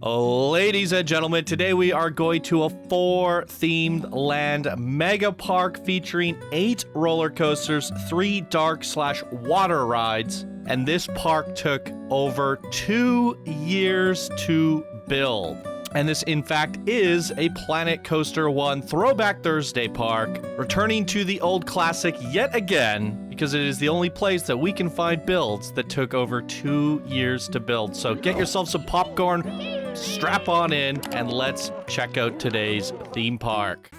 Ladies and gentlemen, today we are going to a 4-themed land mega park featuring 8 roller coasters, 3 dark/water rides, and this park took over 2 years to build. And this, in fact, is a Planet Coaster 1 Throwback Thursday park, returning to the old classic yet again, because it is the only place that we can find builds that took over 2 years to build. So get yourself some popcorn, strap on in, and let's check out today's theme park.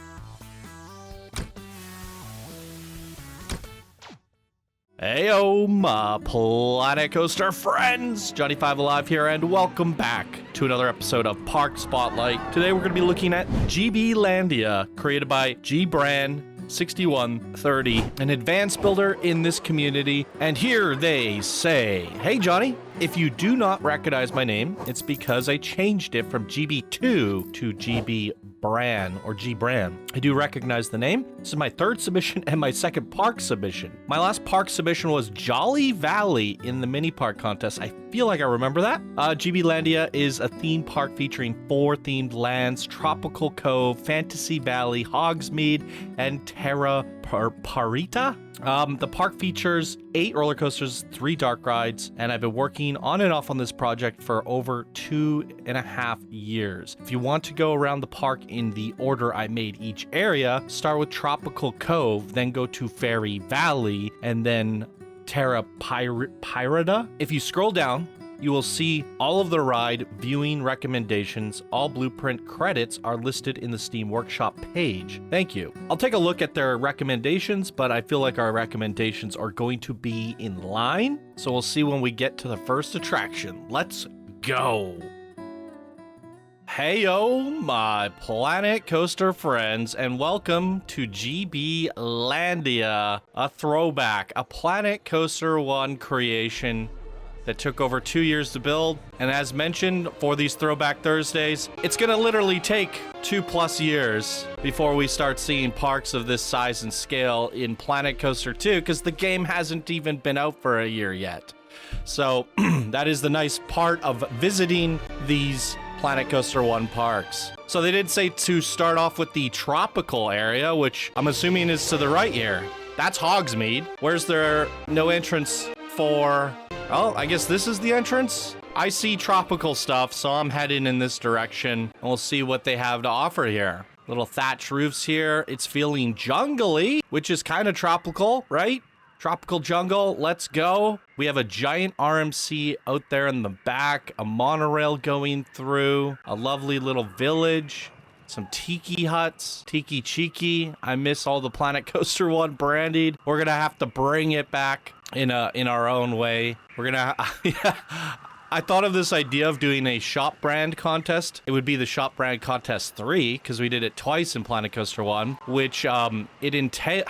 Heyo, my Planet Coaster friends! Johnny5 Alive here, and welcome back to another episode of Park Spotlight. Today we're going to be looking at GB Landia, created by G-Brand 6130, an advanced builder in this community. And here they say, hey Johnny, if you do not recognize my name, it's because I changed it from GB2 to GB Brand or G-Brand. I do recognize the name. This is my 3rd submission and my 2nd park submission. My last park submission was Jolly Valley in the mini park contest. I feel like I remember that. GB Landia is a theme park featuring 4 themed lands: Tropical Cove, Fantasy Valley, Hogsmeade, and Terra Parita. The park features 8 roller coasters, 3 dark rides, and I've been working on and off on this project for over 2.5 years. If you want to go around the park in the order I made each area, start with Tropical Cove, then go to Fairy Valley, and then Terra Parita. If you scroll down, you will see all of the ride viewing recommendations. All blueprint credits are listed in the Steam Workshop page. Thank you. I'll take a look at their recommendations, but I feel like our recommendations are going to be in line. So we'll see when we get to the first attraction. Let's go. Heyo, my Planet Coaster friends, and welcome to GB Landia, a throwback, a Planet Coaster 1 creation that took over 2 years to build. And as mentioned, for these Throwback Thursdays, it's gonna literally take 2+ years before we start seeing parks of this size and scale in Planet Coaster 2, because the game hasn't even been out for a year yet. So that is the nice part of visiting these Planet Coaster 1 parks. So they did say to start off with the tropical area, which I'm assuming is to the right here. That's Hogsmeade. Where's there no entrance for... Oh, I guess this is the entrance? I see tropical stuff, so I'm heading in this direction, and we'll see what they have to offer here. Little thatch roofs here. It's feeling jungly, which is kind of tropical, right? Tropical jungle, let's go. We have a giant RMC out there in the back, a monorail going through, a lovely little village, some tiki huts, tiki cheeky. I miss all the Planet Coaster 1 branding. We're gonna have to bring it back in our own way. We're gonna, I thought of this idea of doing a shop brand contest. It would be the shop brand contest 3, because we did it twice in Planet Coaster 1, which it entailed,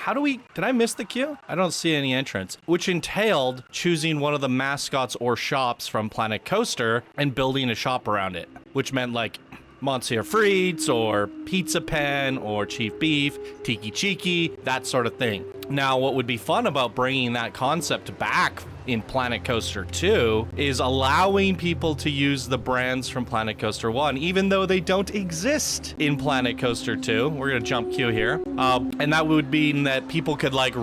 did I miss the queue? I don't see any entrance, which entailed choosing one of the mascots or shops from Planet Coaster and building a shop around it, which meant like Monsieur Frites or Pizza Pen or Chief Beef, Tiki Cheeky, that sort of thing. Now, what would be fun about bringing that concept back in Planet Coaster 2 is allowing people to use the brands from Planet Coaster 1, even though they don't exist in Planet Coaster 2. We're gonna jump queue here. And that would mean that people could, like,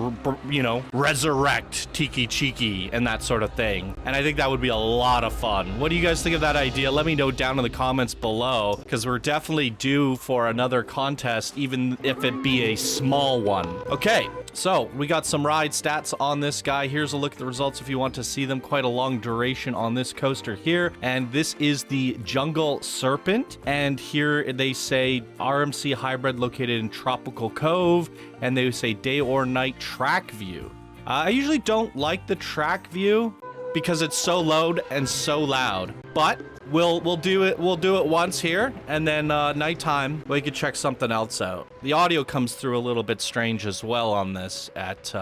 resurrect Tiki Cheeky and that sort of thing. And I think that would be a lot of fun. What do you guys think of that idea? Let me know down in the comments below, because we're definitely due for another contest, even if it be a small one. Okay, so we got some ride stats on this guy. Here's a look at the results if you want to see them. Quite a long duration on this coaster here. And this is the Jungle Serpent. And here they say RMC hybrid located in Tropical Cove. And they say day or night track view. I usually don't like the track view because it's so low and so loud. But we'll do it once here, and then nighttime we could check something else out. The audio comes through a little bit strange as well on this at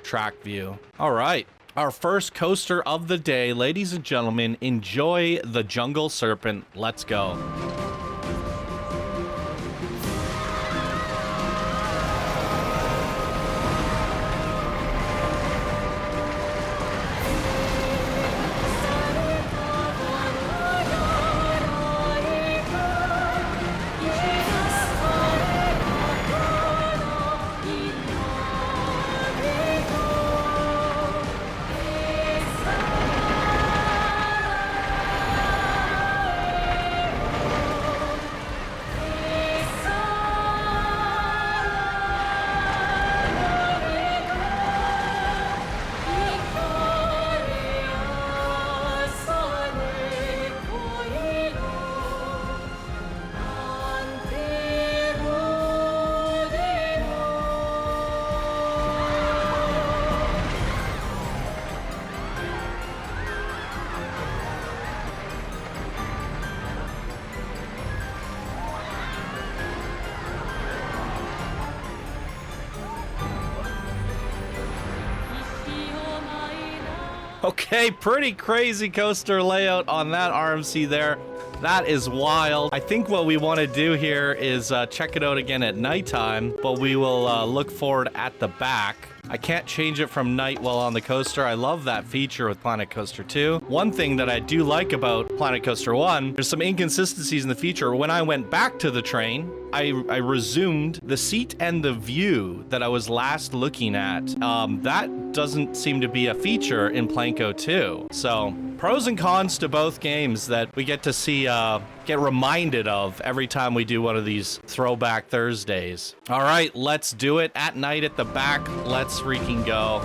track view. All right, our first coaster of the day, ladies and gentlemen, enjoy the Jungle Serpent. Let's go. Okay, pretty crazy coaster layout on that RMC there. That is wild. I think what we want to do here is check it out again at nighttime, but we will look forward at the back. I can't change it from night while on the coaster. I love that feature with Planet Coaster 2. One thing that I do like about Planet Coaster 1, there's some inconsistencies in the feature. When I went back to the train, I resumed the seat and the view that I was last looking at. That doesn't seem to be a feature in Planco 2. So, pros and cons to both games that we get to see, get reminded of every time we do one of these Throwback Thursdays. All right, let's do it at night at the back. Let's freaking go.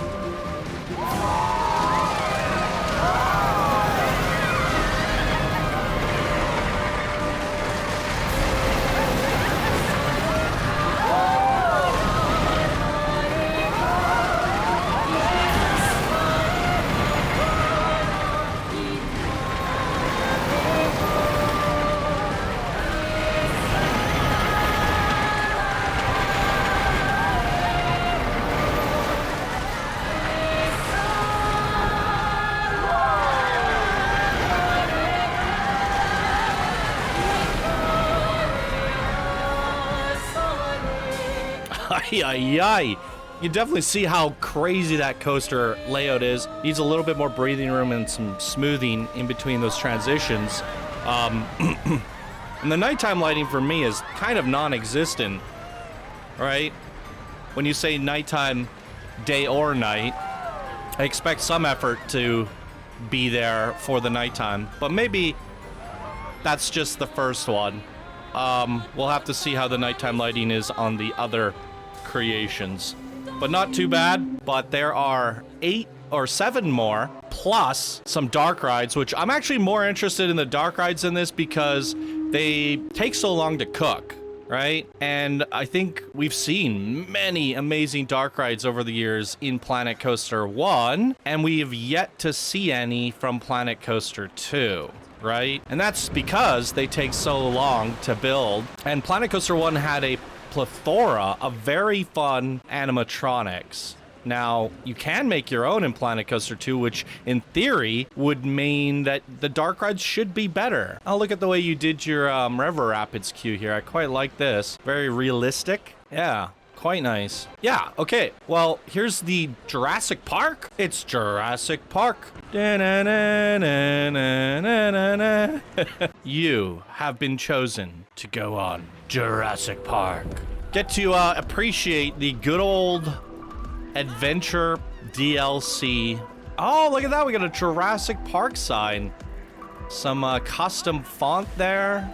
Ay. You definitely see how crazy that coaster layout is. Needs a little bit more breathing room and some smoothing in between those transitions. And the nighttime lighting for me is kind of non-existent, right? When you say nighttime, day or night, I expect some effort to be there for the nighttime, but maybe that's just the first one. We'll have to see how the nighttime lighting is on the other creations, but not too bad. But there are 8 or 7 more, plus some dark rides, which I'm actually more interested in the dark rides in this because they take so long to cook, right? And I think we've seen many amazing dark rides over the years in Planet Coaster 1, and we have yet to see any from Planet Coaster 2. Right? And that's because they take so long to build. And Planet Coaster 1 had a plethora of very fun animatronics. Now, you can make your own in Planet Coaster 2, which in theory would mean that the dark rides should be better. Oh, look at the way you did your River Rapids queue here. I quite like this. Very realistic. Yeah. Quite nice. Yeah, okay. Well, here's the Jurassic Park. It's Jurassic Park. You have been chosen to go on Jurassic Park. Get to appreciate the good old adventure DLC. Oh, look at that. We got a Jurassic Park sign. Some custom font there.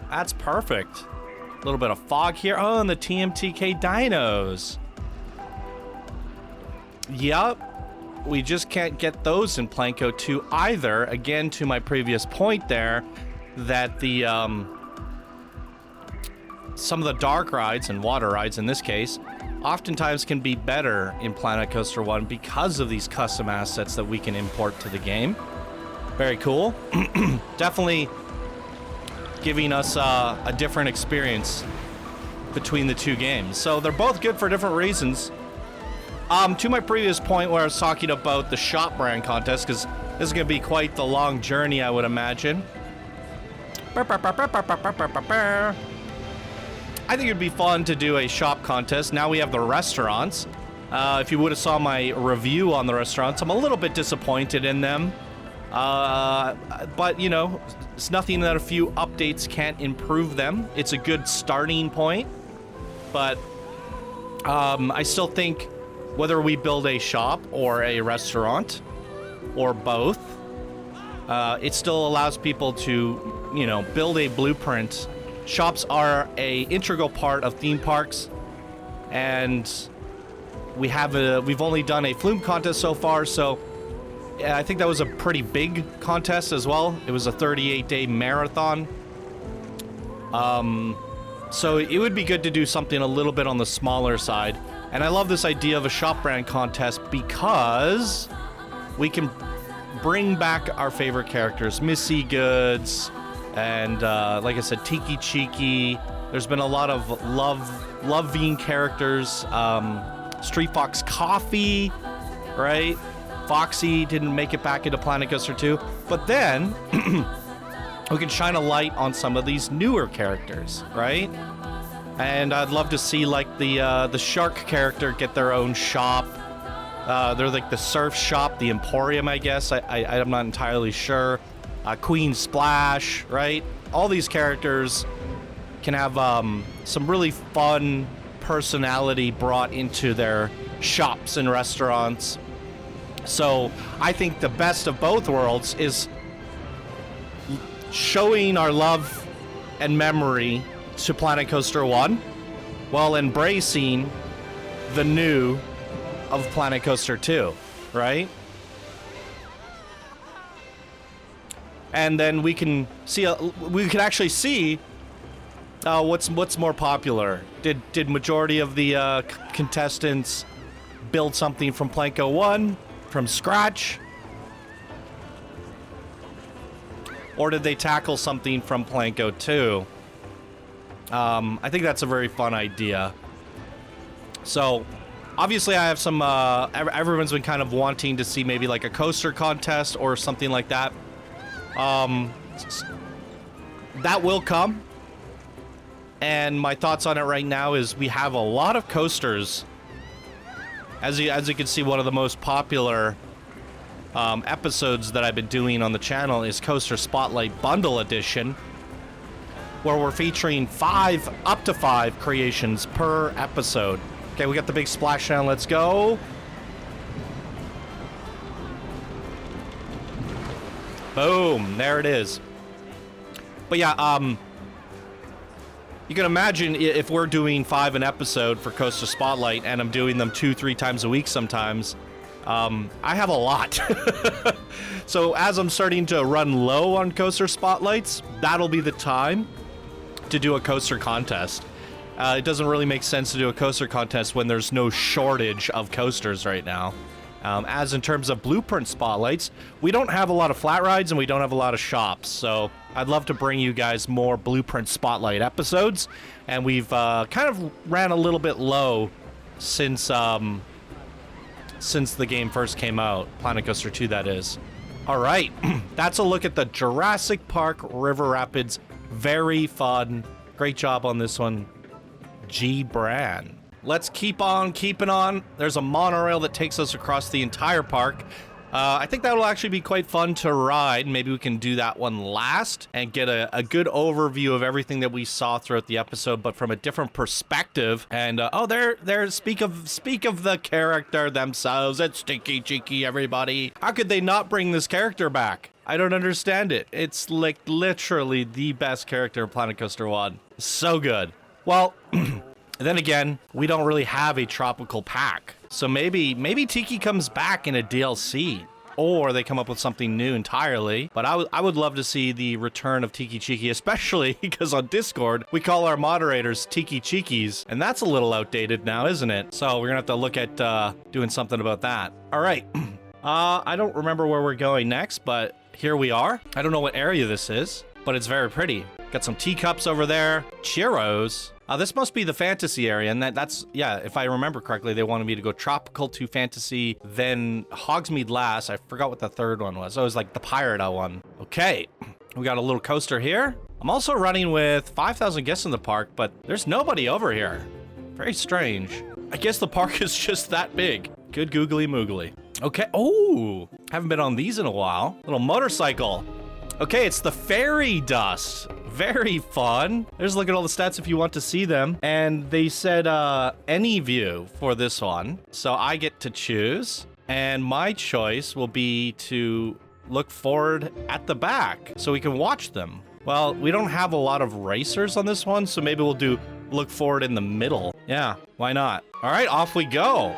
That's perfect. A little bit of fog here. Oh, and the TMTK dinos. Yup. We just can't get those in Planco 2 either. Again, to my previous point there, that the some of the dark rides and water rides in this case oftentimes can be better in Planet Coaster 1 because of these custom assets that we can import to the game. Very cool. Definitely giving us a different experience between the two games. So they're both good for different reasons. To my previous point where I was talking about the shop brand contest, because this is going to be quite the long journey, I would imagine. I think it'd be fun to do a shop contest. Now we have the restaurants. If you would have saw my review on the restaurants, I'm a little bit disappointed in them. But, you know, it's nothing that a few updates can't improve them. It's a good starting point. But I still think whether we build a shop or a restaurant or both, it still allows people to, you know, build a blueprint. Shops are a integral part of theme parks, and we've only done a flume contest so far, so yeah, I think that was a pretty big contest as well. It was a 38-day marathon. So it would be good to do something a little bit on the smaller side. And I love this idea of a shop brand contest because we can bring back our favorite characters. Missy Goods and, like I said, Tiki Cheeky. There's been a lot of loving characters. Street Fox Coffee, right? Foxy didn't make it back into Planet Coaster 2. But then we can shine a light on some of these newer characters, right? And I'd love to see like the shark character get their own shop. They're like the surf shop, the Emporium, I guess. I'm not entirely sure. Queen Splash, right? All these characters can have some really fun personality brought into their shops and restaurants. So I think the best of both worlds is showing our love and memory to Planet Coaster 1 while embracing the new of Planet Coaster 2, right? And then we can see, we can actually see what's more popular. Did majority of the contestants build something from Planko 1 from scratch? Or did they tackle something from Planko 2? I think that's a very fun idea. So, obviously I have some, everyone's been kind of wanting to see maybe like a coaster contest or something like that. That will come. And my thoughts on it right now is we have a lot of coasters. As you can see, one of the most popular episodes that I've been doing on the channel is Coaster Spotlight Bundle Edition, where we're featuring up to five creations per episode. Okay, we got the big splashdown. Let's go. Boom, there it is. But yeah, you can imagine if we're doing 5 an episode for Coaster Spotlight and I'm doing them 2-3 times a week sometimes, I have a lot. So as I'm starting to run low on Coaster Spotlights, that'll be the time to do a coaster contest. It doesn't really make sense to do a coaster contest when there's no shortage of coasters right now. As in terms of blueprint spotlights, we don't have a lot of flat rides and we don't have a lot of shops, so I'd love to bring you guys more blueprint spotlight episodes, and we've kind of ran a little bit low since the game first came out, Planet Coaster 2 that is. Alright, that's a look at the Jurassic Park River Rapids. Very fun. Great job on this one, G-Bran. Let's keep on keeping on. There's a monorail that takes us across the entire park. I think that'll actually be quite fun to ride. Maybe we can do that one last and get a good overview of everything that we saw throughout the episode, but from a different perspective. And oh, there. Speak of the character themselves. It's Tinky Cheeky, everybody. How could they not bring this character back? I don't understand it. It's like literally the best character in Planet Coaster 1. So good. Well. Then again, we don't really have a tropical pack. So maybe Tiki comes back in a DLC, or they come up with something new entirely. But I would love to see the return of Tiki Cheeky, especially because on Discord, we call our moderators Tiki Cheekies, and that's a little outdated now, isn't it? So we're gonna have to look at doing something about that. All right, I don't remember where we're going next, but here we are. I don't know what area this is, but it's very pretty. Got some teacups over there, churros. This must be the fantasy area, and that's, yeah, if I remember correctly, they wanted me to go tropical to fantasy, then Hogsmeade last. I forgot what the third one was. Oh, it was like the pirate one. Okay, we got a little coaster here. I'm also running with 5,000 guests in the park, but there's nobody over here. Very strange. I guess the park is just that big. Good googly moogly. Okay, oh, haven't been on these in a while. Little motorcycle. Okay, it's the fairy dust. Very fun. There's a look at all the stats if you want to see them. And they said any view for this one. So I get to choose. And my choice will be to look forward at the back so we can watch them. Well, we don't have a lot of racers on this one, so maybe we'll do look forward in the middle. Yeah, why not? All right, off we go.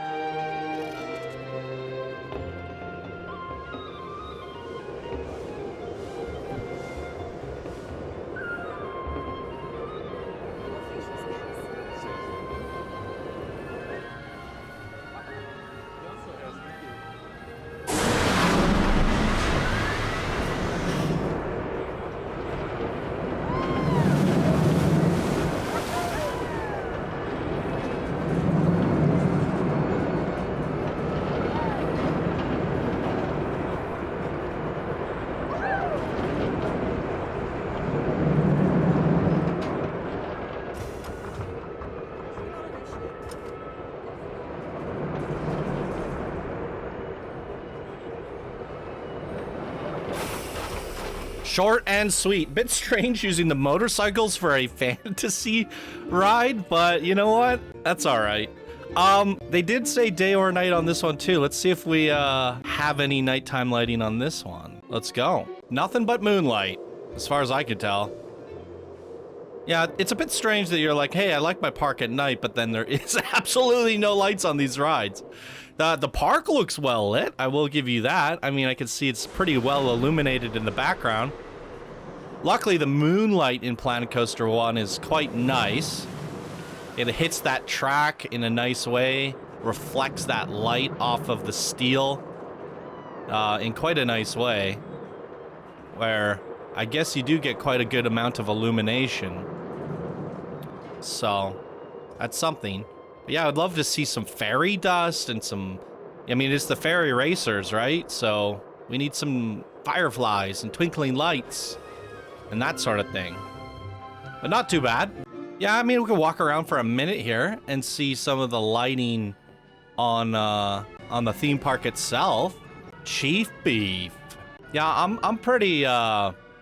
Short and sweet. Bit strange using the motorcycles for a fantasy ride, but you know what? That's all right. They did say day or night on this one too. Let's see if we have any nighttime lighting on this one. Let's go. Nothing but moonlight, as far as I could tell. Yeah, it's a bit strange that you're like, hey, I like my park at night, but then there is absolutely no lights on these rides. The park looks well lit, I will give you that. I mean, I can see it's pretty well illuminated in the background. Luckily, the moonlight in Planet Coaster 1 is quite nice. It hits that track in a nice way, reflects that light off of the steel in quite a nice way, where I guess you do get quite a good amount of illumination. So, that's something. But yeah, I'd love to see some fairy dust and some... I mean, it's the fairy racers, right? So, we need some fireflies and twinkling lights and that sort of thing. But not too bad. Yeah, I mean, we can walk around for a minute here and see some of the lighting on the theme park itself. Chief Beef. Yeah, I'm pretty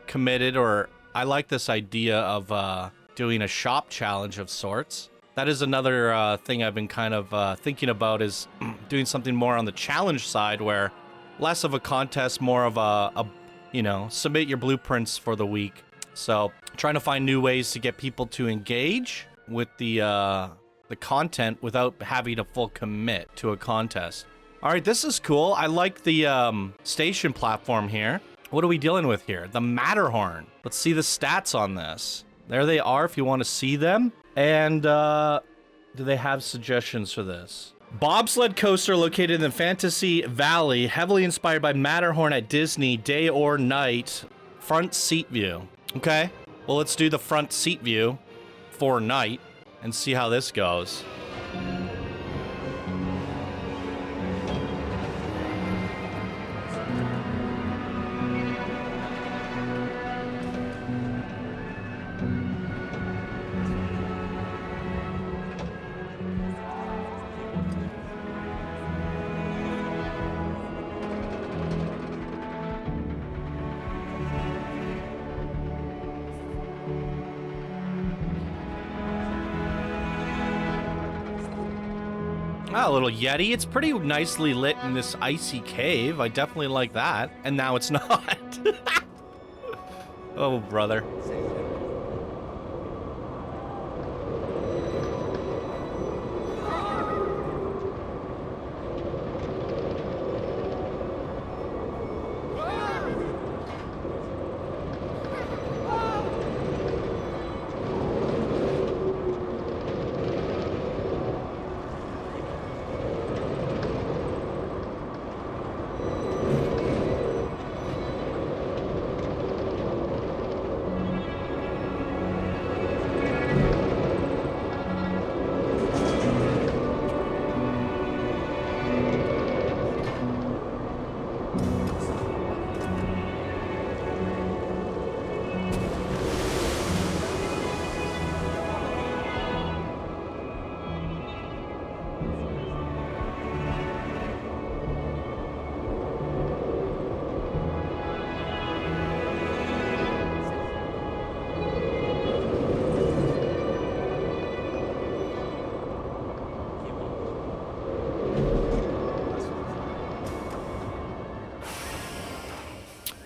committed, or I like this idea of doing a shop challenge of sorts. That is another thing I've been kind of thinking about, is doing something more on the challenge side, where less of a contest, more of a you know, submit your blueprints for the week. So trying to find new ways to get people to engage with the content without having to full commit to a contest. All right, this is cool. I like the station platform here. What are we dealing with here? The Matterhorn. Let's see the stats on this. There they are if you want to see them. And do they have suggestions for this? Bobsled coaster located in the Fantasy Valley, heavily inspired by Matterhorn at Disney, day or night. Front seat view. Okay, well, let's do the front seat view for night and see how this goes. Ah, a little Yeti. It's pretty nicely lit in this icy cave. I definitely like that. And now it's not. Oh, brother.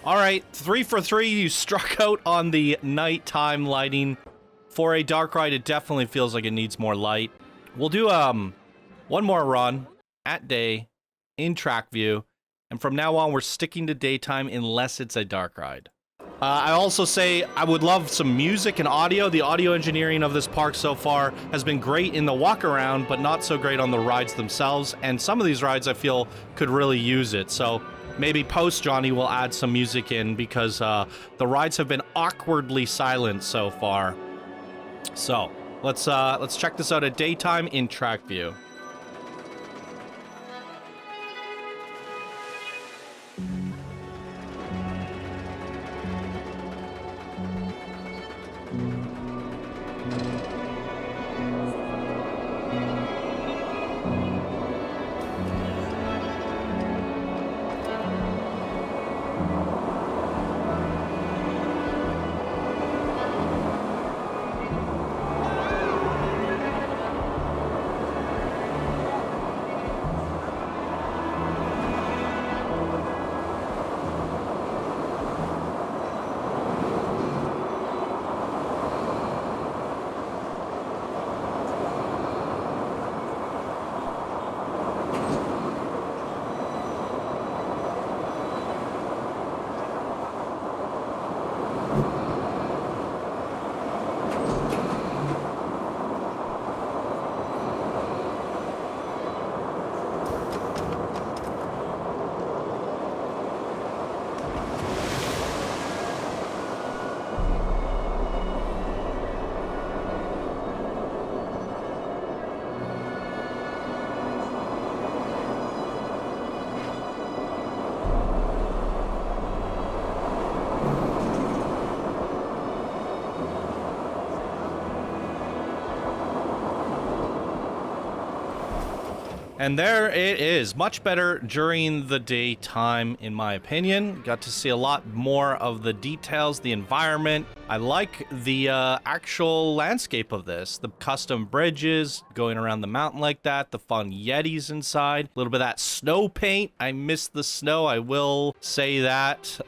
All right, 3 for 3. You struck out on the nighttime lighting. For a dark ride, it definitely feels like it needs more light. We'll do one more run at day in track view, and from now on, we're sticking to daytime unless it's a dark ride. I also say I would love some music and audio. The audio engineering of this park so far has been great in the walk around, but not so great on the rides themselves. And some of these rides I feel could really use it. So maybe post Johnny will add some music in, because the rides have been awkwardly silent so far. So let's check this out at daytime in track view. And there it is. Much better during the daytime, in my opinion. Got to see a lot more of the details, the environment. I like the actual landscape of this. The custom bridges, going around the mountain like that, the fun Yetis inside, a little bit of that snow paint. I miss the snow, I will say that.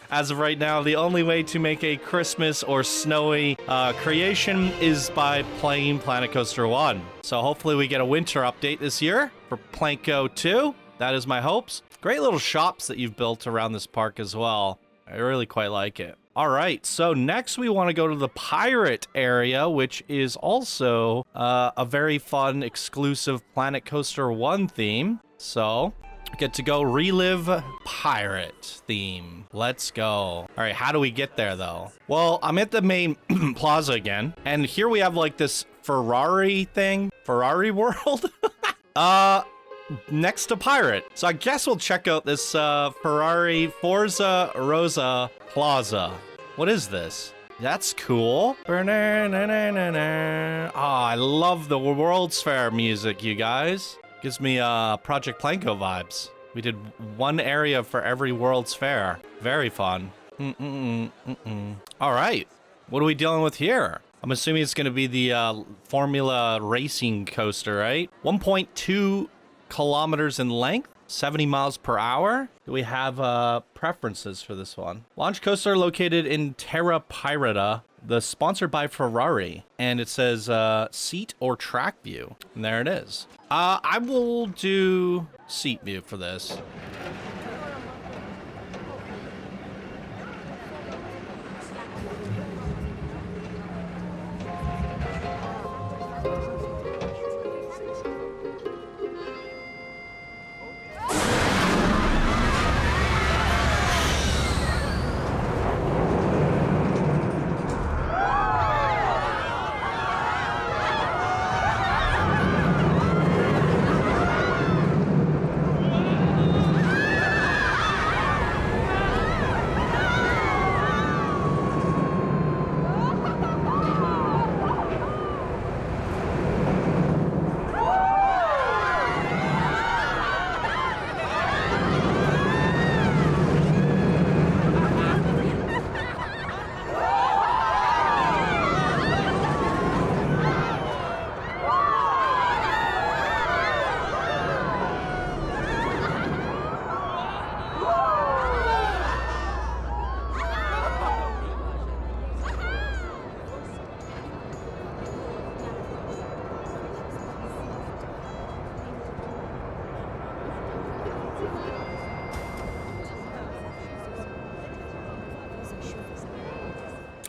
As of right now, the only way to make a Christmas or snowy creation is by playing Planet Coaster 1. So hopefully we get a winter update this year for Planko 2. That is my hopes. Great little shops that you've built around this park as well. I really quite like it. All right, so next we want to go to the pirate area, which is also a very fun, exclusive Planet Coaster 1 theme. So get to go relive pirate theme. Let's go. All right, how do we get there though? Well, I'm at the main plaza again, and here we have like this Ferrari thing, Ferrari World. Next to pirate. So I guess we'll check out this Ferrari Forza Rossa Plaza. What is this? That's cool. Oh, I love the World's Fair music, you guys. Gives me Project Planko vibes. We did one area for every World's Fair. Very fun. All right. What are we dealing with here? I'm assuming it's going to be the Formula Racing coaster, right? 1.2 kilometers in length, 70 miles per hour. Do we have preferences for this one? Launch coaster located in Terra Pirata. The sponsored by Ferrari, and it says seat or track view, and there it is. I will do seat view for this.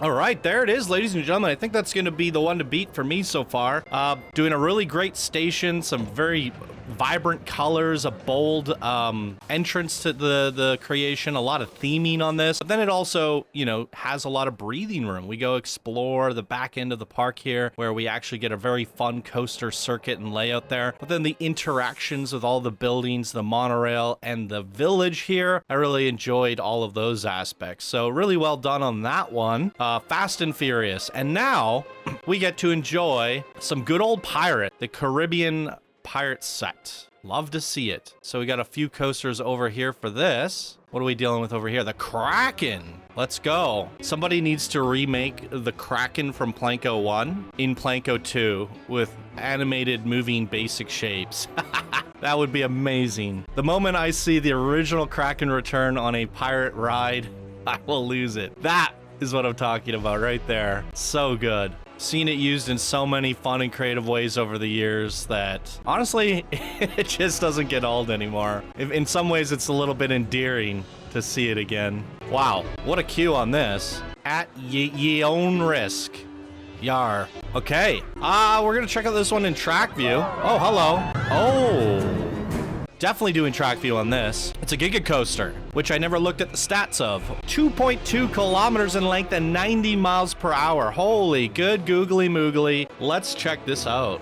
All right, there it is, ladies and gentlemen. I think that's going to be the one to beat for me so far. Doing a really great station, some very vibrant colors, a bold entrance to the creation, a lot of theming on this. But then it also, you know, has a lot of breathing room. We go explore the back end of the park here, where we actually get a very fun coaster circuit and layout there. But then the interactions with all the buildings, the monorail, and the village here, I really enjoyed all of those aspects. So really well done on that one. Fast and Furious. And now we get to enjoy some good old pirate, the Caribbean pirate set. Love to see it. So we got a few coasters over here for this. What are we dealing with over here? The Kraken. Let's go. Somebody needs to remake the Kraken from Planko 1 in Planko 2 with animated moving basic shapes. That would be amazing. The moment I see the original Kraken return on a pirate ride, I will lose it. That is what I'm talking about right there. So good. Seen it used in so many fun and creative ways over the years that honestly, it just doesn't get old anymore. In some ways, it's a little bit endearing to see it again. Wow, what a queue on this. At ye own risk. Yar. Okay, we're gonna check out this one in track view. Oh, hello. Oh. Definitely doing track view on this. It's a Giga Coaster, which I never looked at the stats of. 2.2 kilometers in length and 90 miles per hour. Holy good googly moogly. Let's check this out.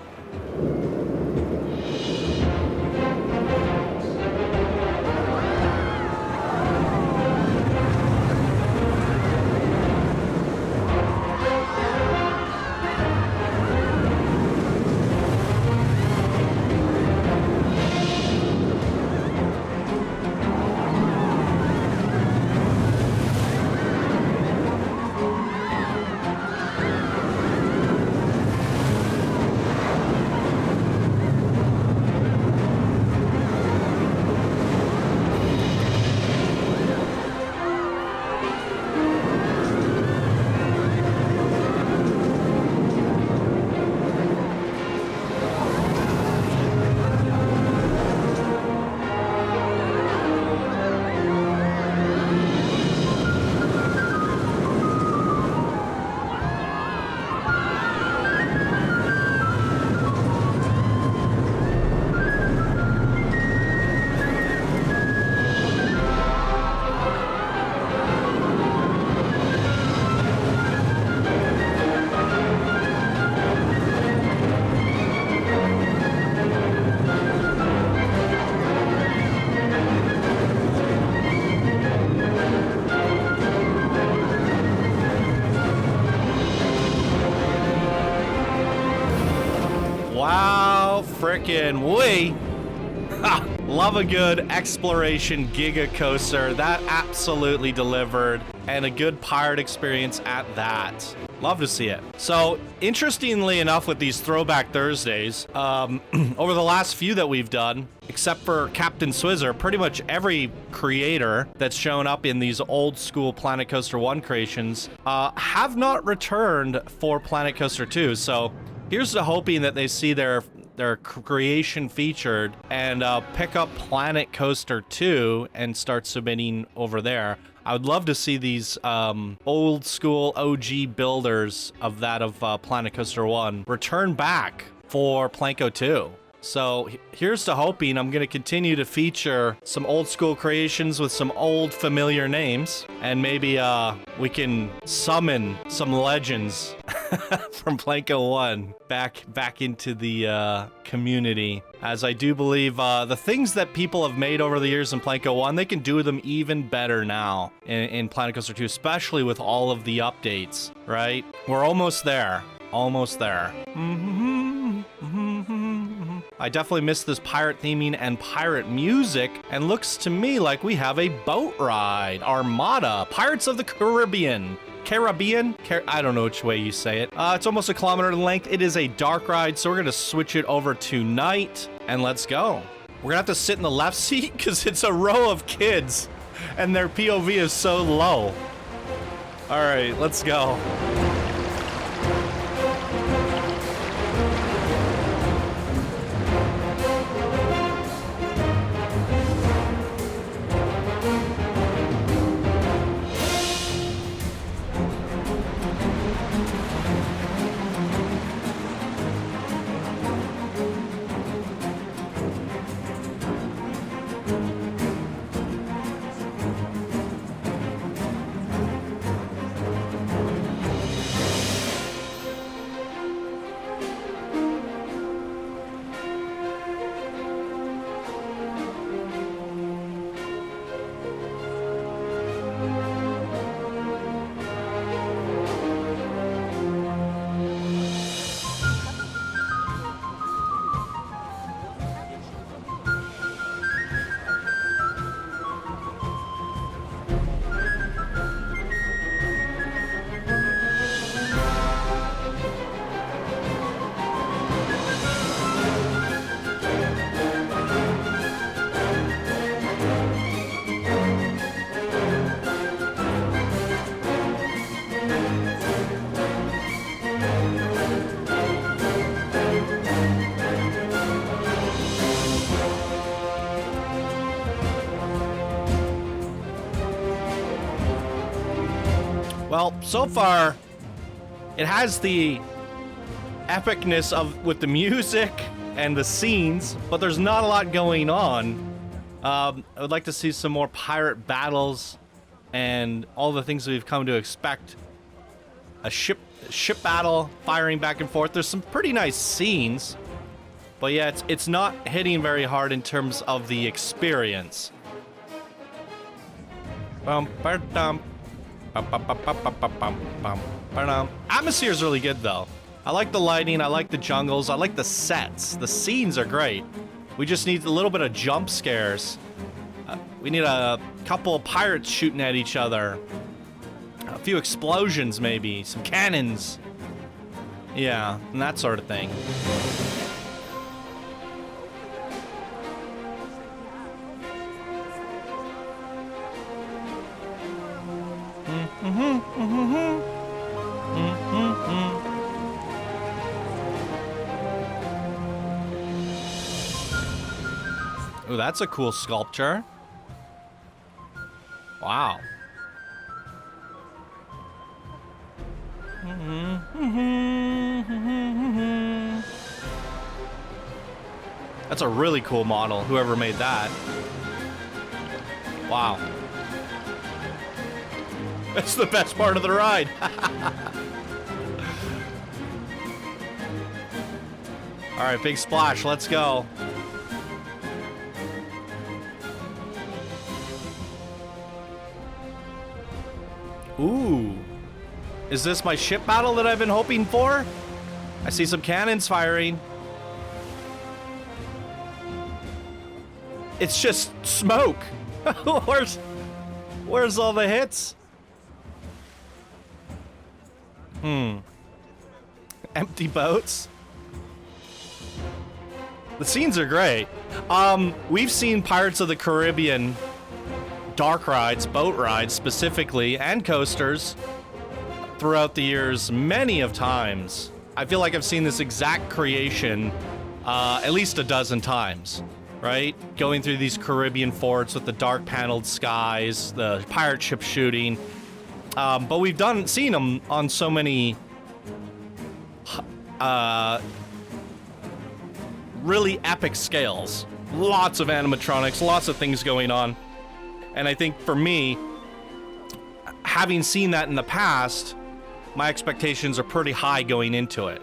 Wow, frickin' wee. Ha! Love a good exploration giga coaster. That absolutely delivered, and a good pirate experience at that. Love to see it. So, interestingly enough, with these Throwback Thursdays, over the last few that we've done, except for Captain Swizzer, pretty much every creator that's shown up in these old school Planet Coaster 1 creations have not returned for Planet Coaster 2. So, here's to hoping that they see their creation featured and pick up Planet Coaster 2 and start submitting over there. I would love to see these old school OG builders of that of Planet Coaster 1 return back for Planko 2. So here's to hoping. I'm going to continue to feature some old school creations with some old familiar names, and maybe we can summon some legends from Planko 1 back into the community, as I do believe the things that people have made over the years in Planko 1, they can do them even better now in Planet Coaster 2, especially with all of the updates, right? We're almost there. Almost there. I definitely miss this pirate theming and pirate music, and looks to me like we have a boat ride. Armada, Pirates of the Caribbean. I don't know which way you say it. It's almost a kilometer in length. It is a dark ride, so we're gonna switch it over to night, and let's go. We're gonna have to sit in the left seat because it's a row of kids, and their POV is so low. All right, let's go. Well, so far, it has the epicness with the music and the scenes, but there's not a lot going on. I would like to see some more pirate battles and all the things we've come to expect. A ship battle, firing back and forth. There's some pretty nice scenes, but yeah, it's not hitting very hard in terms of the experience. Atmosphere is really good though. I like the lighting, I like the jungles, I like the sets. The scenes are great. We just need a little bit of jump scares. We need a couple of pirates shooting at each other. A few explosions maybe, some cannons. Yeah, and that sort of thing. Oh, that's a cool sculpture. Wow. That's a really cool model, whoever made that. Wow. That's the best part of the ride. All right, big splash, let's go. Ooh. Is this my ship battle that I've been hoping for? I see some cannons firing. it's just smoke. Where's all the hits? Empty boats. The scenes are great. We've seen Pirates of the Caribbean dark rides, boat rides specifically, and coasters throughout the years many of times. I feel like I've seen this exact creation at least a dozen times, right? Going through these Caribbean forts with the dark paneled skies, the pirate ship shooting. But we've seen them on so many really epic scales. Lots of animatronics, lots of things going on. And I think for me, having seen that in the past, my expectations are pretty high going into it.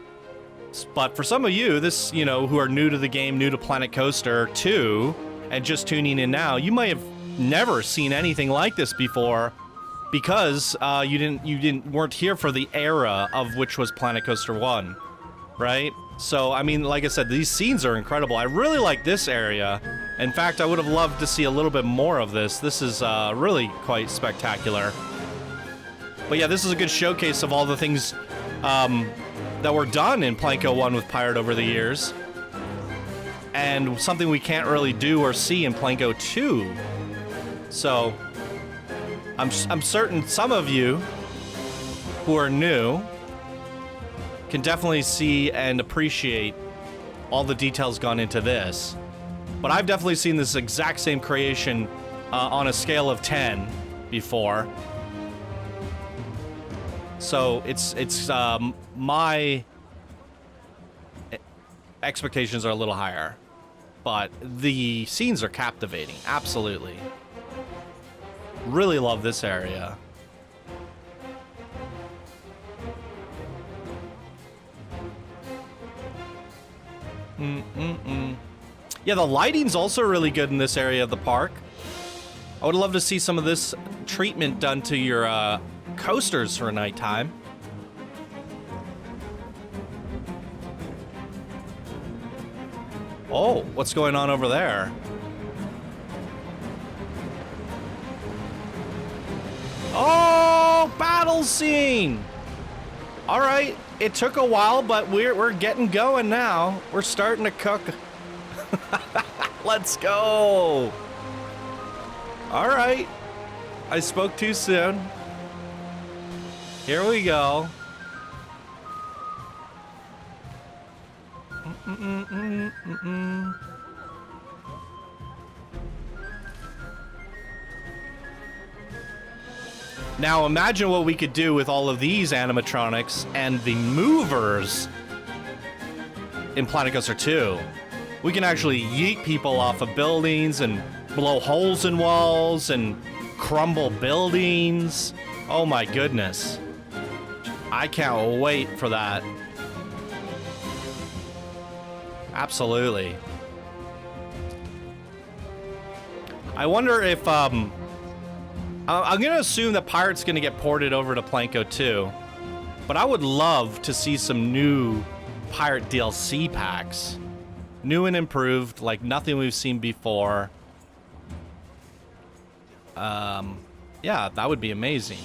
But for some of you, who are new to the game, new to Planet Coaster 2, and just tuning in now, you might have never seen anything like this before because you weren't here for the era of which was Planet Coaster 1, right? So, I mean, like I said, these scenes are incredible. I really like this area. In fact, I would have loved to see a little bit more of this. This is really quite spectacular. But yeah, this is a good showcase of all the things that were done in Planko 1 with Pirate over the years. And something we can't really do or see in Planko 2. So, I'm certain some of you who are new can definitely see and appreciate all the details gone into this. But I've definitely seen this exact same creation on a scale of 10 before. So it's my expectations are a little higher, but the scenes are captivating. Absolutely. Really love this area. Yeah, the lighting's also really good in this area of the park. I would love to see some of this treatment done to your coasters for nighttime. Oh, what's going on over there? Oh, battle scene! All right, it took a while, but we're getting going now. We're starting to cook. Let's go. All right. I spoke too soon. Here we go. Now imagine what we could do with all of these animatronics and the movers in Planet Coaster 2. We can actually yeet people off of buildings and blow holes in walls and crumble buildings. Oh my goodness. I can't wait for that. Absolutely. I wonder if, I'm gonna assume that Pirate's gonna get ported over to Planko 2, but I would love to see some new Pirate DLC packs. New and improved, like nothing we've seen before. Yeah, that would be amazing.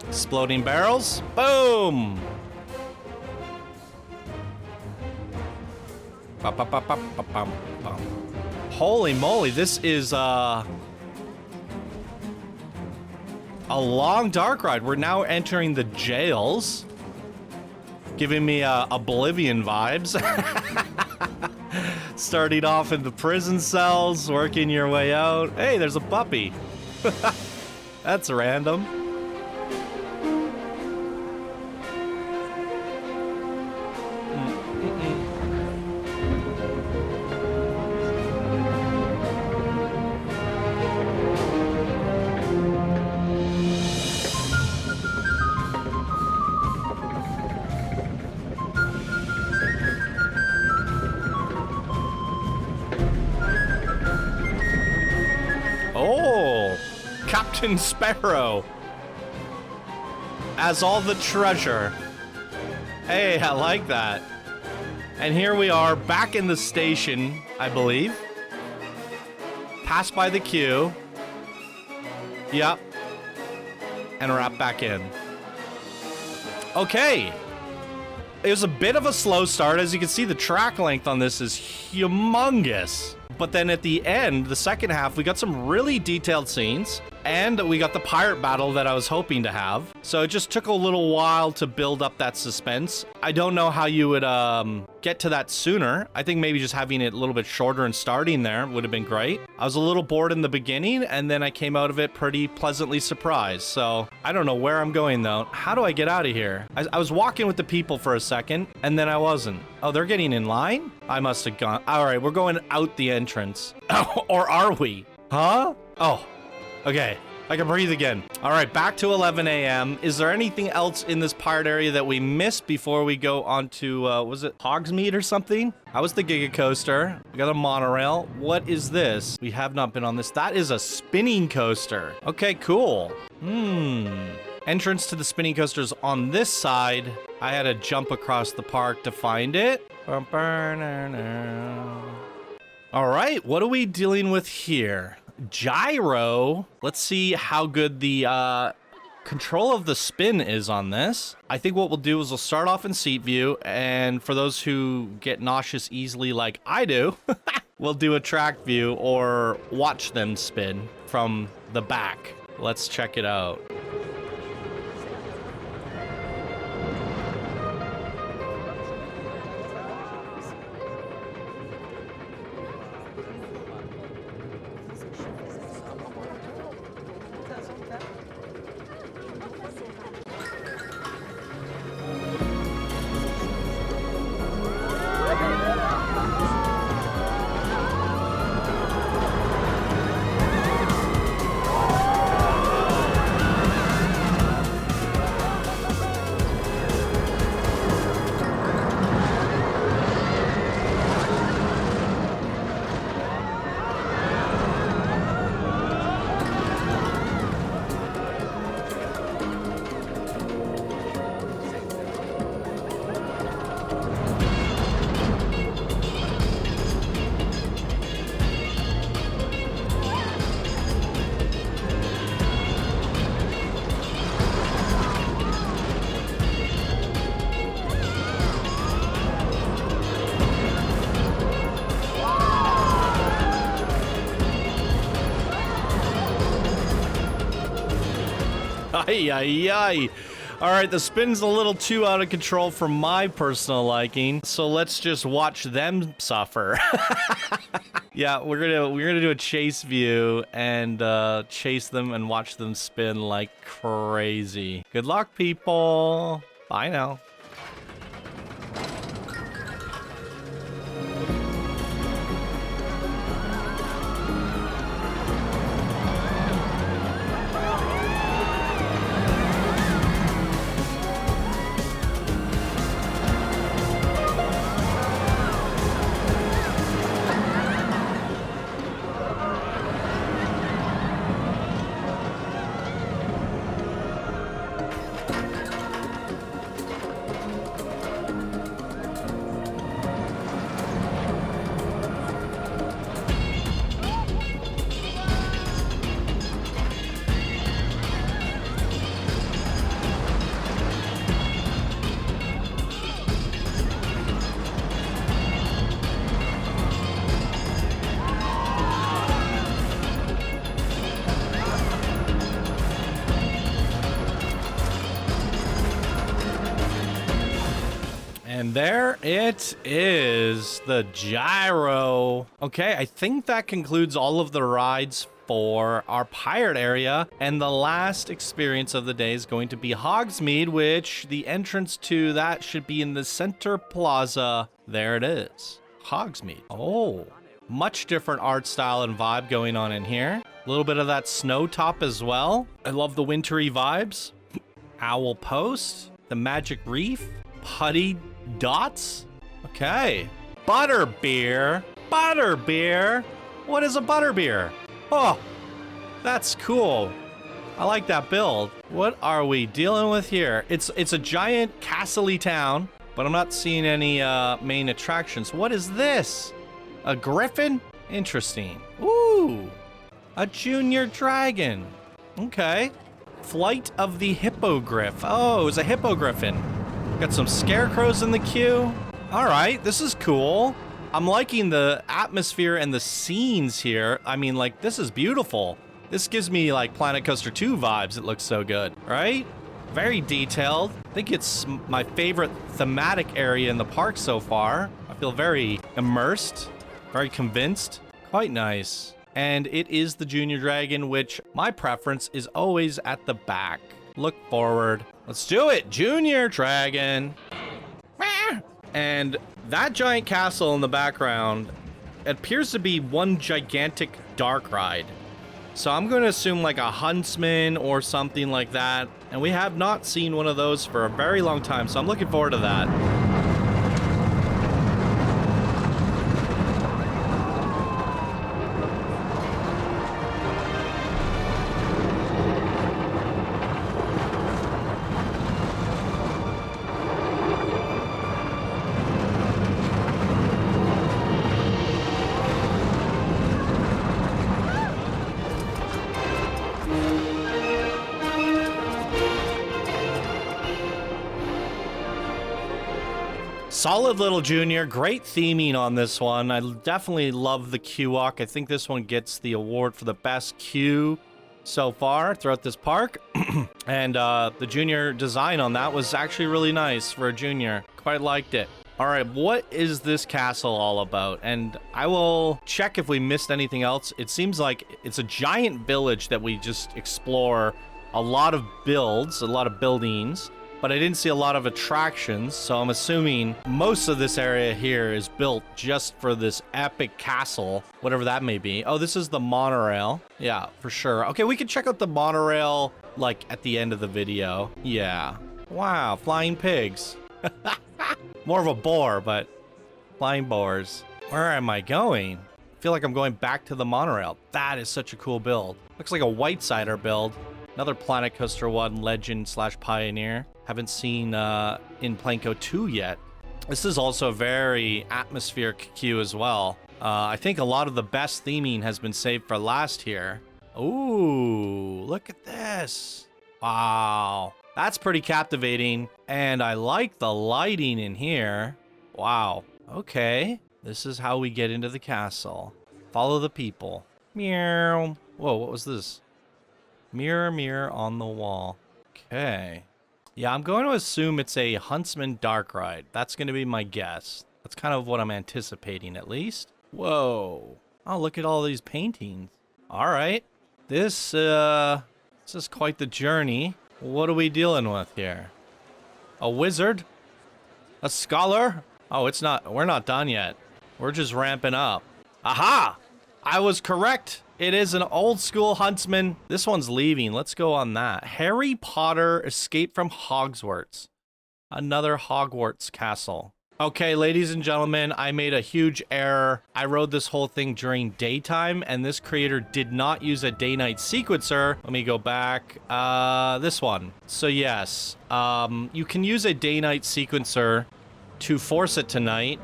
Exploding barrels, boom! Holy moly, this is a long dark ride. We're now entering the jails, giving me Oblivion vibes. Starting off in the prison cells, working your way out. Hey, there's a puppy. That's random. Captain Sparrow as all the treasure Hey, I like that. And here we are back in the station, I believe. Pass by the queue. Yep. And wrap back in. Okay. It was a bit of a slow start. As you can see, the track length on this is humongous. But then at the end, the second half, we got some really detailed scenes. And we got the pirate battle that I was hoping to have. So it just took a little while to build up that suspense. I don't know how you would get to that sooner. I think maybe just having it a little bit shorter and starting there would have been great. I was a little bored in the beginning, and then I came out of it pretty pleasantly surprised. So I don't know where I'm going, though. How do I get out of here? I was walking with the people for a second, and then I wasn't. Oh, they're getting in line? I must have gone. All right, we're going out the entrance. Or are we? Huh? Oh. Okay, I can breathe again. All right, back to 11 a.m. Is there anything else in this pirate area that we missed before we go on to, was it Hogsmeade or something? That was the Giga Coaster. We got a monorail. What is this? We have not been on this. That is a spinning coaster. Okay, cool. Entrance to the spinning coaster's on this side. I had to jump across the park to find it. All right, what are we dealing with here? Gyro. Let's see how good the control of the spin is on this. I think what we'll do is we'll start off in seat view, and for those who get nauseous easily like I do, we'll do a track view or watch them spin from the back. Let's check it out. Ay, ay, ay. All right, the spin's a little too out of control for my personal liking, so let's just watch them suffer. Yeah, we're gonna do a chase view and chase them and watch them spin like crazy. Good luck, people. Bye now. And there it is, the gyro. Okay, I think that concludes all of the rides for our pirate area. And the last experience of the day is going to be Hogsmeade, which the entrance to that should be in the center plaza. There it is, Hogsmeade. Oh, much different art style and vibe going on in here. A little bit of that snow top as well. I love the wintry vibes. Owl Post, the Magic Reef, Putty Dots. Okay. Butterbeer. Butterbeer. What is a butterbeer? Oh, that's cool. I like that build. What are we dealing with here? It's a giant castle-y town. but I'm not seeing any main attractions. What is this? A griffin? Interesting. Ooh, a junior dragon. Okay. Flight of the Hippogriff. Oh, it was a hippogriffin. Got some scarecrows in the queue. All right, this is cool. I'm liking the atmosphere and the scenes here. I mean, like, this is beautiful. This gives me, like, Planet Coaster 2 vibes. It looks so good, right? Very detailed. I think it's my favorite thematic area in the park so far. I feel very immersed, very convinced. Quite nice. And it is the Junior Dragon, which my preference is always at the back. Look forward. Let's do it, Junior Dragon. And that giant castle in the background appears to be one gigantic dark ride. So I'm going to assume like a huntsman or something like that. And we have not seen one of those for a very long time, so I'm looking forward to that. Solid little Junior, great theming on this one. I definitely love the queue walk. I think this one gets the award for the best queue so far throughout this park. And the Junior design on that was actually really nice for a Junior. Quite liked it. All right, what is this castle all about? And I will check if we missed anything else. It seems like it's a giant village that we just explore. A lot of builds, a lot of buildings. But I didn't see a lot of attractions, so I'm assuming most of this area here is built just for this epic castle, whatever that may be. Oh, this is the monorail. Yeah, for sure. Okay, we can check out the monorail, like, at the end of the video. Yeah. Wow, flying pigs. More of a boar, but flying boars. Where am I going? I feel like I'm going back to the monorail. That is such a cool build. Looks like a White-Sider build. Another Planet Coaster 1 legend / pioneer. Haven't seen in Planko 2 yet. This is also a very atmospheric queue as well. I think a lot of the best theming has been saved for last here. Ooh, look at this. Wow, that's pretty captivating. And I like the lighting in here. Wow, okay. This is how we get into the castle. Follow the people. Meow. Whoa, what was this? Mirror, mirror on the wall. Okay. Yeah, I'm going to assume it's a Huntsman Dark Ride. That's going to be my guess. That's kind of what I'm anticipating, at least. Whoa. Oh, look at all these paintings. All right. This is quite the journey. What are we dealing with here? A wizard? A scholar? Oh, we're not done yet. We're just ramping up. Aha! I was correct. It is an old school huntsman. This one's leaving. Let's go on that. Harry Potter Escape from Hogwarts. Another Hogwarts castle. Okay, ladies and gentlemen, I made a huge error. I rode this whole thing during daytime, and this creator did not use a day-night sequencer. Let me go back. This one. So yes, you can use a day-night sequencer to force it to night.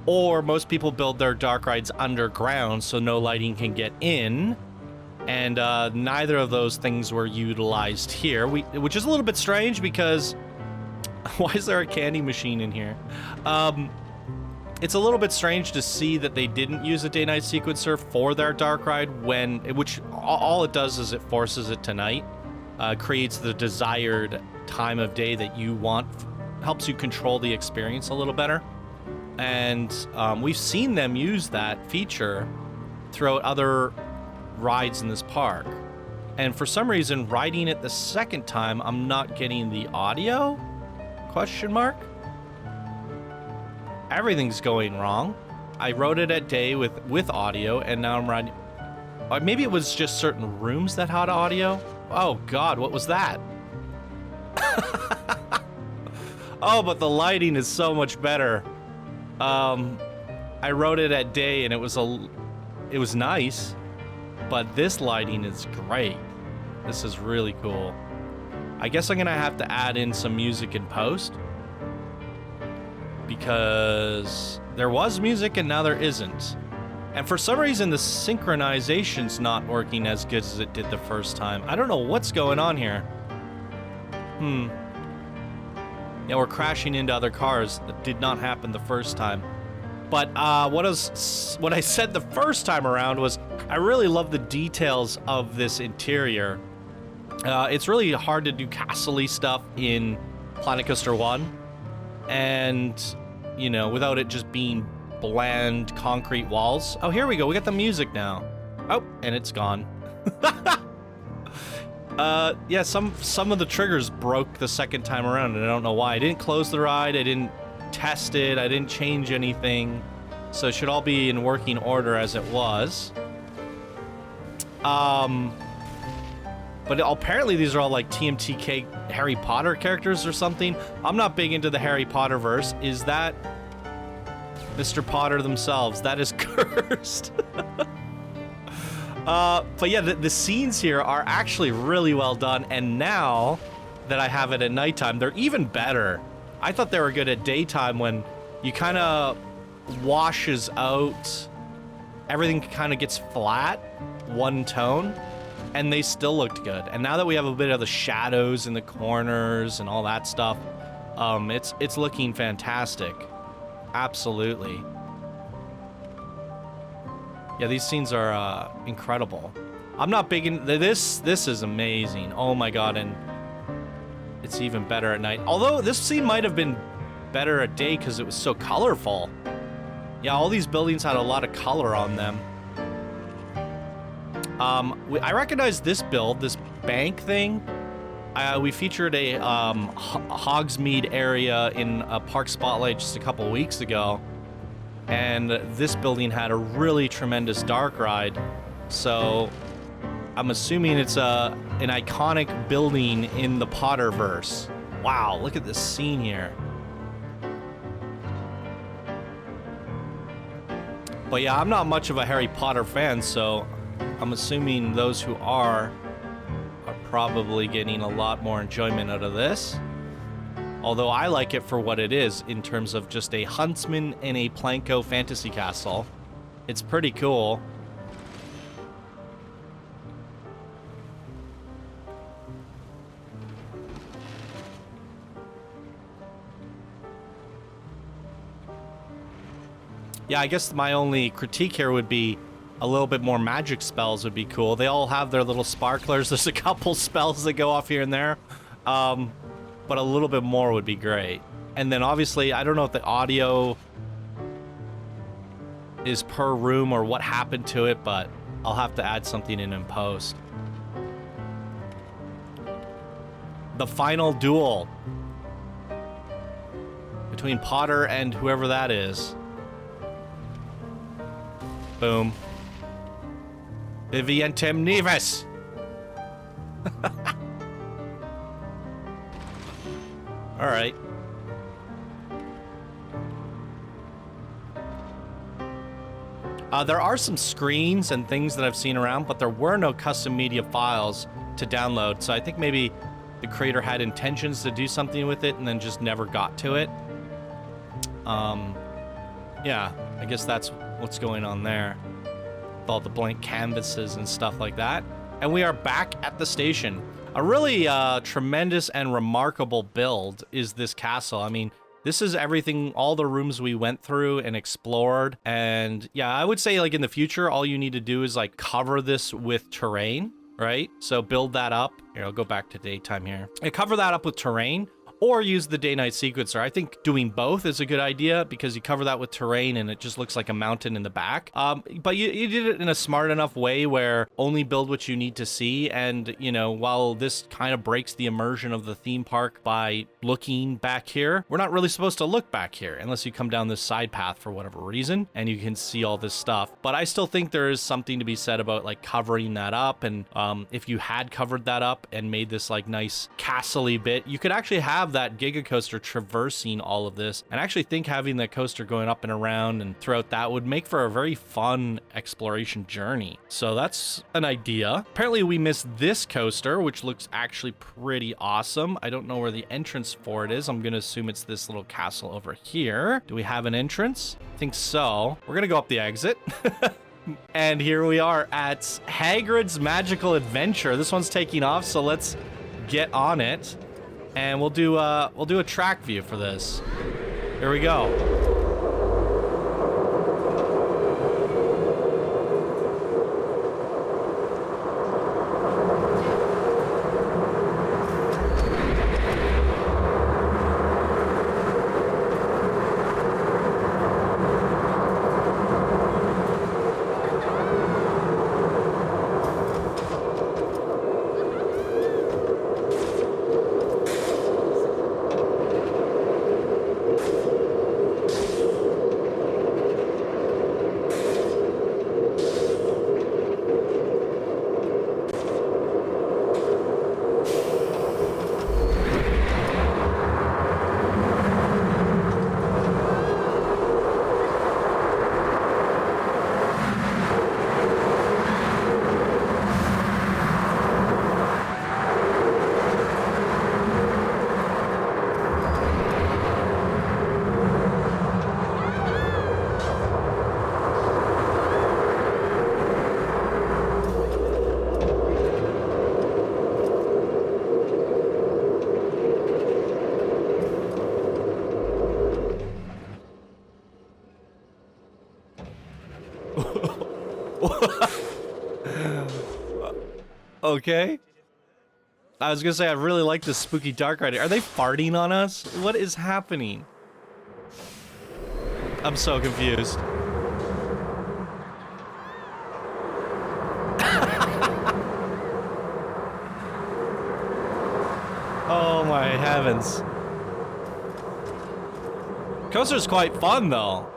Or most people build their dark rides underground so no lighting can get in. And neither of those things were utilized here, which is a little bit strange because why is there a candy machine in here? It's a little bit strange to see that they didn't use a day-night sequencer for their dark ride which all it does is it forces it to night, creates the desired time of day that you want, helps you control the experience a little better. And we've seen them use that feature throughout other rides in this park. And for some reason, riding it the second time, I'm not getting the audio? Question mark? Everything's going wrong. I rode it at day with audio, and now I'm riding... maybe it was just certain rooms that had audio? Oh God, what was that? Oh, but the lighting is so much better. I rode it at day and it was nice, but this lighting is great. This is really cool. I guess I'm gonna have to add in some music in post. because there was music and now there isn't. And for some reason, the synchronization's not working as good as it did the first time. I don't know what's going on here. Yeah, we're crashing into other cars. That did not happen the first time. But what I said the first time around was I really love the details of this interior. It's really hard to do castle-y stuff in Planet Coaster 1. And, you know, without it just being bland concrete walls. Oh, here we go. We got the music now. Oh, and it's gone. Yeah, some of the triggers broke the second time around, and I don't know why. I didn't close the ride. I didn't test it. I didn't change anything. So it should all be in working order as it was. But apparently these are all like TMTK Harry Potter characters or something. I'm not big into the Harry Potter verse. Is that Mr. Potter themselves? That is cursed. But yeah, the scenes here are actually really well done. And now that I have it at nighttime, they're even better. I thought they were good at daytime when you kind of washes out. Everything kind of gets flat, one tone. And they still looked good. And now that we have a bit of the shadows in the corners and all that stuff, it's looking fantastic. Absolutely. Yeah, these scenes are incredible. I'm not big in this. This is amazing. Oh my god, and it's even better at night. Although this scene might have been better at day because it was so colorful. Yeah, all these buildings had a lot of color on them. I recognize this build, this bank thing. We featured a Hogsmeade area in a Park Spotlight just a couple weeks ago. And this building had a really tremendous dark ride. So I'm assuming it's an iconic building in the Potterverse. Wow, look at this scene here. But yeah, I'm not much of a Harry Potter fan, so I'm assuming those who are probably getting a lot more enjoyment out of this. Although I like it for what it is in terms of just a huntsman in a Planko fantasy castle. It's pretty cool. Yeah, I guess my only critique here would be a little bit more magic spells would be cool. They all have their little sparklers. There's a couple spells that go off here and there. But a little bit more would be great. And then obviously, I don't know if the audio is per room or what happened to it, but I'll have to add something in post. The final duel between Potter and whoever that is. Boom. Vivientem Nevis. All right. There are some screens and things that I've seen around, but there were no custom media files to download. So I think maybe the creator had intentions to do something with it and then just never got to it. Yeah, I guess that's what's going on there. With all the blank canvases and stuff like that. And we are back at the station. A really tremendous and remarkable build is this castle. I mean, this is everything, all the rooms we went through and explored. And yeah, I would say like in the future, all you need to do is like cover this with terrain, right? So build that up. Here, I'll go back to daytime here. And cover that up with terrain. Or use the day-night sequencer. I think doing both is a good idea because you cover that with terrain and it just looks like a mountain in the back. But you did it in a smart enough way where only build what you need to see. And, you know, while this kind of breaks the immersion of the theme park by looking back here, we're not really supposed to look back here unless you come down this side path for whatever reason and you can see all this stuff. But I still think there is something to be said about like covering that up. And if you had covered that up and made this like nice castle-y bit, you could actually have have that Giga Coaster traversing all of this, and I actually think having that coaster going up and around and throughout that would make for a very fun exploration journey. So that's an idea. Apparently we missed this coaster, which looks actually pretty awesome. I don't know where the entrance for it is. I'm gonna assume it's this little castle over here. Do we have an entrance? I think so. We're gonna go up the exit. And here we are at Hagrid's Magical Adventure. This one's taking off, so let's get on it. And we'll do a track view for this. Here we go. Okay. I was gonna say, I really like this spooky dark ride. Are they farting on us? What is happening? I'm so confused. Oh my heavens. Coaster's quite fun though.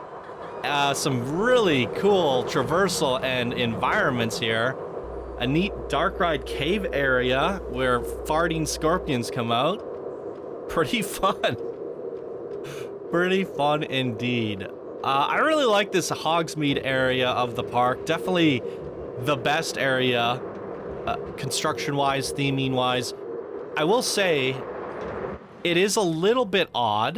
Some really cool traversal and environments here. A neat dark ride cave area where farting scorpions come out. Pretty fun. Pretty fun indeed. I really like this Hogsmeade area of the park. Definitely the best area, construction-wise, theming-wise. I will say, it is a little bit odd.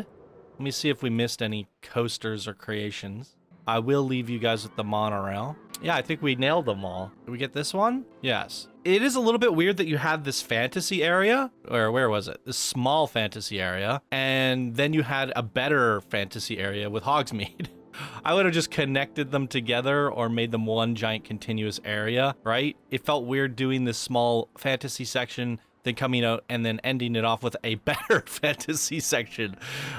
Let me see if we missed any coasters or creations. I will leave you guys with the monorail. Yeah, I think we nailed them all. Did we get this one? Yes. It is a little bit weird that you had this fantasy area, or where was it? This small fantasy area, and then you had a better fantasy area with Hogsmeade. I would have just connected them together or made them one giant continuous area, right? It felt weird doing this small fantasy section, then coming out and then ending it off with a better fantasy section.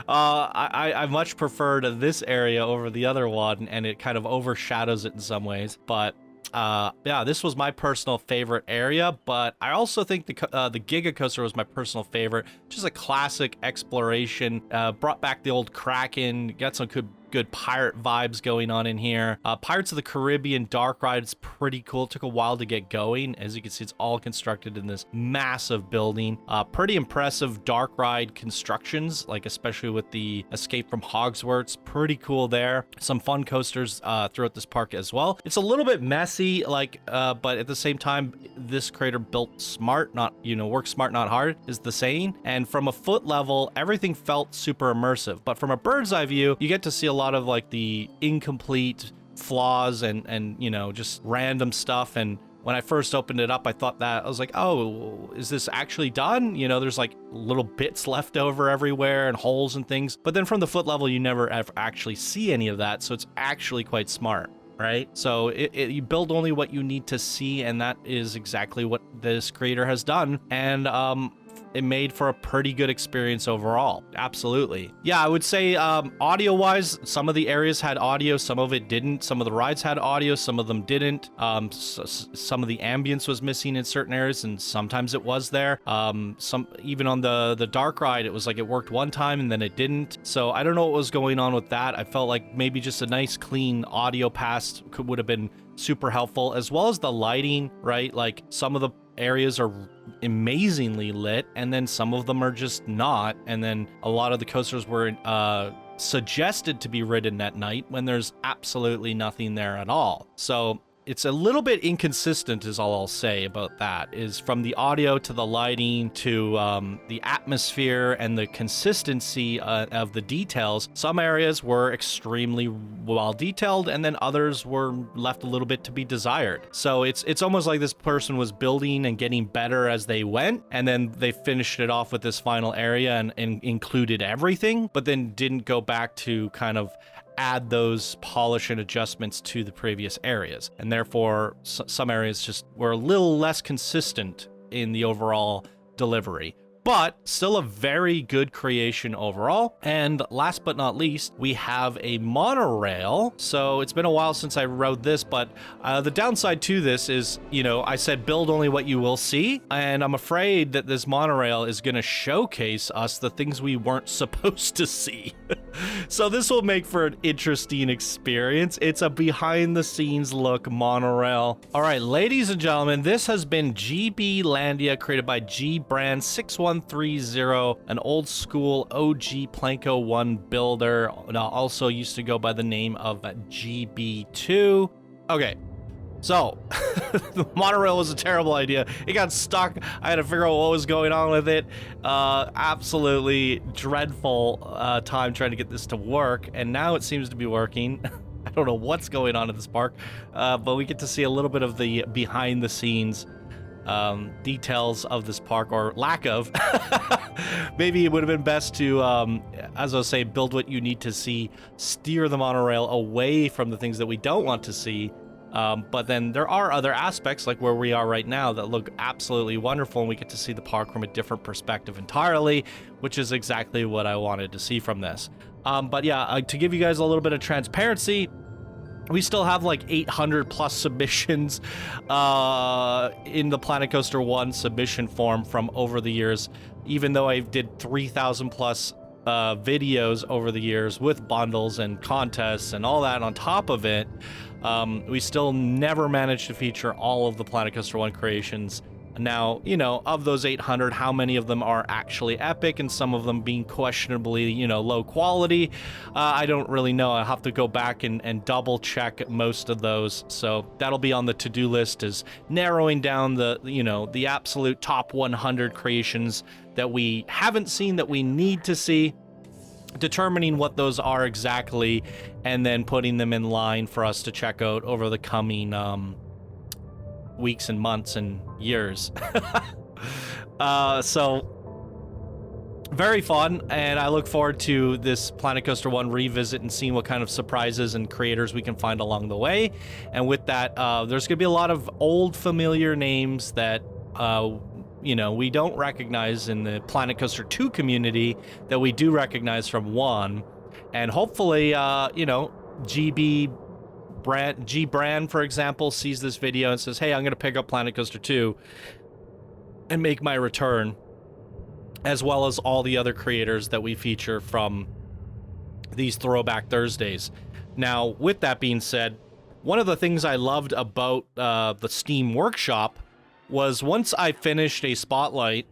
I much preferred this area over the other one, and it kind of overshadows it in some ways. But yeah, this was my personal favorite area, but I also think the Giga Coaster was my personal favorite. Just a classic exploration, brought back the old Kraken, got some good pirate vibes going on in here. Pirates of the Caribbean dark ride is pretty cool. It took a while to get going. As you can see, it's all constructed in this massive building. Pretty impressive dark ride constructions, like especially with the Escape from Hogwarts. Pretty cool there. Some fun coasters throughout this park as well. It's a little bit messy, like, but at the same time, this creator built smart, not, work smart, not hard, is the saying. And from a foot level, everything felt super immersive. But from a bird's eye view, you get to see a lot of like the incomplete flaws and just random stuff. And when I first opened it up, I thought that, I was like, oh, is this actually done? There's like little bits left over everywhere and holes and things. But then from the foot level, you never ever actually see any of that. So it's actually quite smart, right? So you build only what you need to see, and that is exactly what this creator has done. And it made for a pretty good experience overall. Absolutely. Yeah, I would say audio-wise, some of the areas had audio, some of it didn't. Some of the rides had audio, some of them didn't. Some of the ambience was missing in certain areas, and sometimes it was there. Even on the dark ride, it was like it worked one time and then it didn't. So I don't know what was going on with that. I felt like maybe just a nice, clean audio pass would have been super helpful, as well as the lighting, right? Like some of the areas are amazingly lit, and then some of them are just not. And then a lot of the coasters were suggested to be ridden at night when there's absolutely nothing there at all. So it's a little bit inconsistent is all I'll say about that, is from the audio to the lighting to the atmosphere and the consistency of the details. Some areas were extremely well detailed, and then others were left a little bit to be desired. So it's almost like this person was building and getting better as they went, and then they finished it off with this final area and included everything, but then didn't go back to kind of add those polish and adjustments to the previous areas. And therefore, some areas just were a little less consistent in the overall delivery. But still a very good creation overall. And last but not least, we have a monorail. So it's been a while since I rode this, but the downside to this is, you know, I said build only what you will see. And I'm afraid that this monorail is going to showcase us the things we weren't supposed to see. So this will make for an interesting experience. It's a behind the scenes look monorail. All right, ladies and gentlemen, this has been GB Landia, created by G Brand 6130, an old school OG Planko 1 builder. Also used to go by the name of GB2. Okay. So, the monorail was a terrible idea. It got stuck. I had to figure out what was going on with it. Absolutely dreadful time trying to get this to work, and now it seems to be working. I don't know what's going on at this park, but we get to see a little bit of the behind-the-scenes details of this park, or lack of. Maybe it would have been best to, as I was saying, build what you need to see, steer the monorail away from the things that we don't want to see. But then there are other aspects, like where we are right now, that look absolutely wonderful, and we get to see the park from a different perspective entirely, which is exactly what I wanted to see from this. But yeah, to give you guys a little bit of transparency, we still have like 800 plus submissions in the Planet Coaster 1 submission form from over the years, even though I did 3,000 plus videos over the years with bundles and contests and all that on top of it. We still never managed to feature all of the Planet Coaster 1 creations. Now, you know, of those 800, how many of them are actually epic, and some of them being questionably, you know, low quality? I don't really know. I'll have to go back and double check most of those. So that'll be on the to-do list, is narrowing down the, you know, the absolute top 100 creations that we haven't seen that we need to see, determining what those are exactly, and then putting them in line for us to check out over the coming weeks and months and years. So very fun, and I look forward to this Planet Coaster 1 revisit and seeing what kind of surprises and creators we can find along the way. And with that, there's gonna be a lot of old familiar names that you know, we don't recognize in the Planet Coaster 2 community that we do recognize from 1. And hopefully, you know, G Brand, for example, sees this video and says, hey, I'm going to pick up Planet Coaster 2 and make my return, as well as all the other creators that we feature from these Throwback Thursdays. Now, with that being said, one of the things I loved about the Steam Workshop was once I finished a spotlight,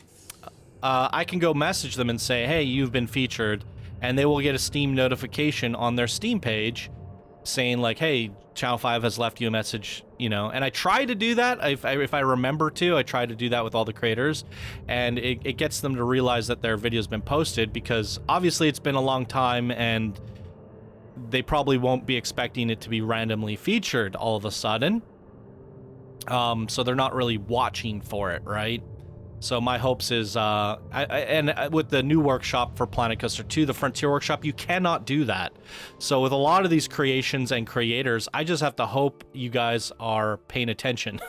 I can go message them and say, hey, you've been featured, and they will get a Steam notification on their Steam page saying like, hey, Channel 5 has left you a message, you know. And I try to do that, if I remember to. I try to do that with all the creators, and it gets them to realize that their video's been posted, because obviously it's been a long time and they probably won't be expecting it to be randomly featured all of a sudden. So they're not really watching for it, right? So my hopes is, and with the new workshop for Planet Coaster 2, the Frontier Workshop, you cannot do that. So with a lot of these creations and creators, I just have to hope you guys are paying attention.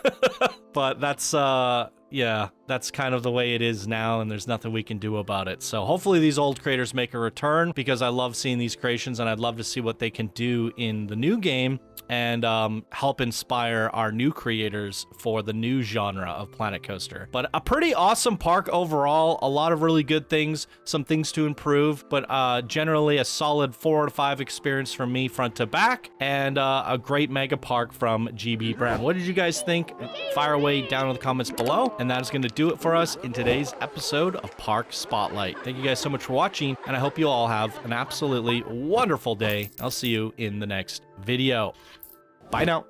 But that's, yeah, that's kind of the way it is now, and there's nothing we can do about it. So hopefully these old creators make a return, because I love seeing these creations, and I'd love to see what they can do in the new game, and help inspire our new creators for the new genre of Planet Coaster. But a pretty awesome park overall, a lot of really good things, some things to improve, but generally a solid 4 out of 5 experience from me front to back, and a great mega park from GB Brand. What did you guys think? Fire away down in the comments below. And that is going to do it for us in today's episode of Park Spotlight. Thank you guys so much for watching, and I hope you all have an absolutely wonderful day. I'll see you in the next video. Bye now.